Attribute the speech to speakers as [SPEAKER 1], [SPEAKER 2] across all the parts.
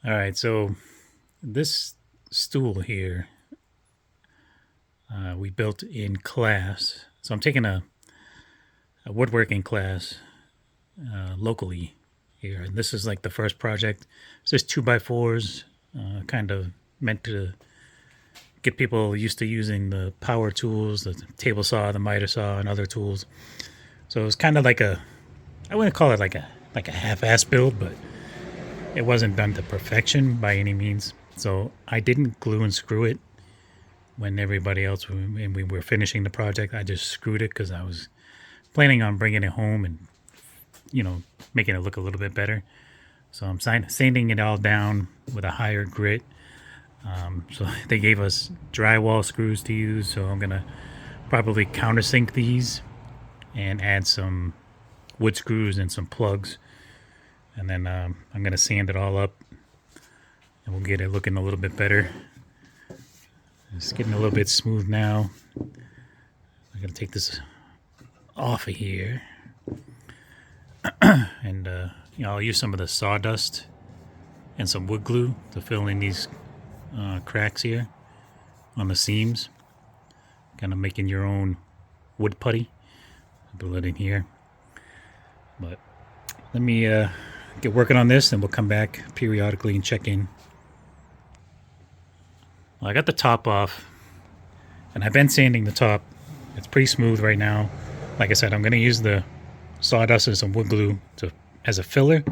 [SPEAKER 1] All right, so this stool here we built in class. So I'm taking a woodworking class locally here, and this is like the first project. It's just 2x4s, kind of meant to get people used to using the power tools, the table saw, the miter saw, and other tools. So it was kind of like I wouldn't call it like a half-ass build, but it wasn't done to perfection by any means. So I didn't glue and screw it when everybody else and we were finishing the project. I just screwed it because I was planning on bringing it home and making it look a little bit better. So I'm sanding it all down with a higher grit. So they gave us drywall screws to use. So I'm gonna probably countersink these and add some wood screws and some plugs, and then I'm gonna sand it all up, and we'll get it looking a little bit better. It's getting a little bit smooth now. I'm gonna take this off of here, and I'll use some of the sawdust and some wood glue to fill in these cracks here on the seams. Kind of making your own wood putty. Put it in here. But let me get working on this, and we'll come back periodically and check in. Well, I got the top off, and I've been sanding the top. It's pretty smooth right now. Like I said, I'm going to use the sawdust and some wood glue as a filler,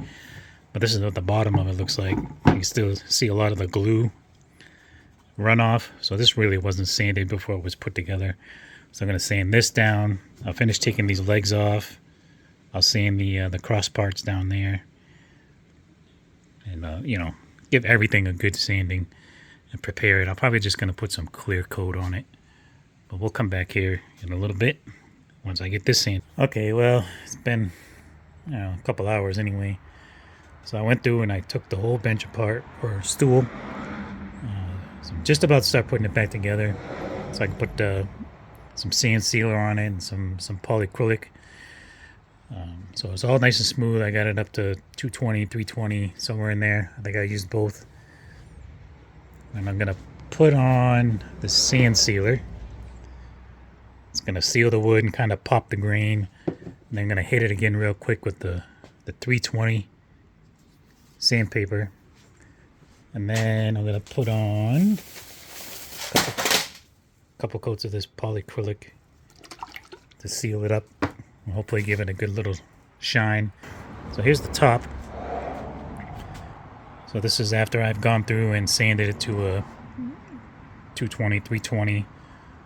[SPEAKER 1] but this is what the bottom of it looks like. You can still see a lot of the glue runoff, so this really wasn't sanded before it was put together. So I'm going to sand this down. I'll finish taking these legs off. I'll sand the cross parts down there, and give everything a good sanding and prepare it. I'm probably just going to put some clear coat on it, but we'll come back here in a little bit once I get this sand. Okay, well, it's been a couple hours anyway. So I went through and I took the whole bench apart, or stool. So I'm just about to start putting it back together, so I can put some sand sealer on it and some polyacrylic. So it's all nice and smooth. I got it up to 220, 320, somewhere in there. I think I used both. And I'm going to put on the sand sealer. It's going to seal the wood and kind of pop the grain. And then I'm going to hit it again real quick with the 320 sandpaper. And then I'm going to put on a couple coats of this polyacrylic to seal it up and hopefully give it a good little shine. So here's the top. So this is after I've gone through and sanded it to a 220, 320,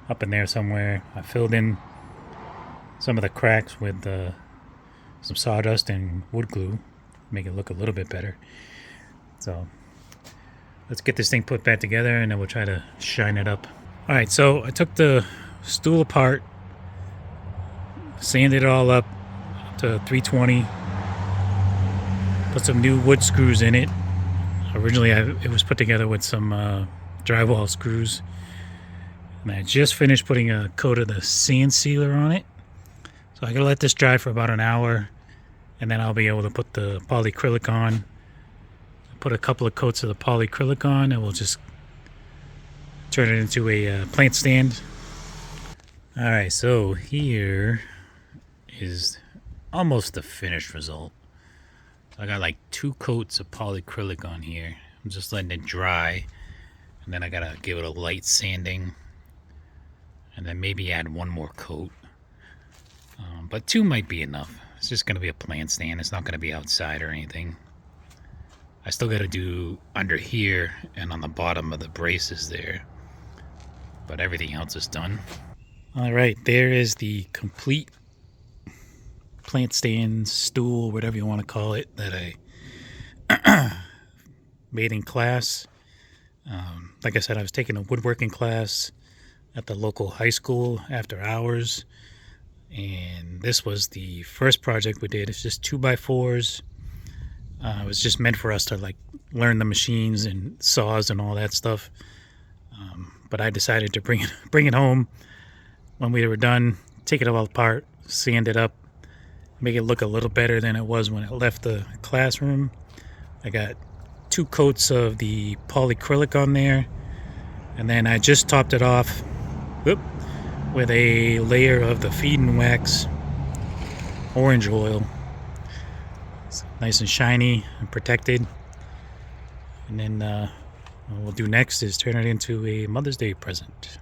[SPEAKER 1] up in there somewhere. I filled in some of the cracks with some sawdust and wood glue, make it look a little bit better. So let's get this thing put back together, and then we'll try to shine it up. All right, so I took the stool apart, sanded it all up to 320, put some new wood screws in it. Originally, it was put together with some drywall screws, and I just finished putting a coat of the sand sealer on it. So I gotta let this dry for about an hour, and then I'll be able to put the polyacrylic on. Put a couple of coats of the polyacrylic on, and we'll just turn it into a plant stand. All right, so here is almost the finished result. I got like 2 coats of polyacrylic on here. I'm just letting it dry, and then I gotta give it a light sanding, and then maybe add 1 more coat. But 2 might be enough. It's just gonna be a plant stand. It's not gonna be outside or anything. I still gotta do under here and on the bottom of the braces there, but everything else is done. All right, there is the complete plant stand, stool, whatever you want to call it, that I made in class. Like I said, I was taking a woodworking class at the local high school after hours, and this was the first project we did. It's just 2x4s. It was just meant for us to like learn the machines and saws and all that stuff. But I decided to bring it home when we were done, take it all apart, sand it up, make it look a little better than it was when it left the classroom. I got 2 coats of the polyacrylic on there, and then I just topped it off with a layer of the feed and wax orange oil. It's nice and shiny and protected. And then what we'll do next is turn it into a Mother's Day present.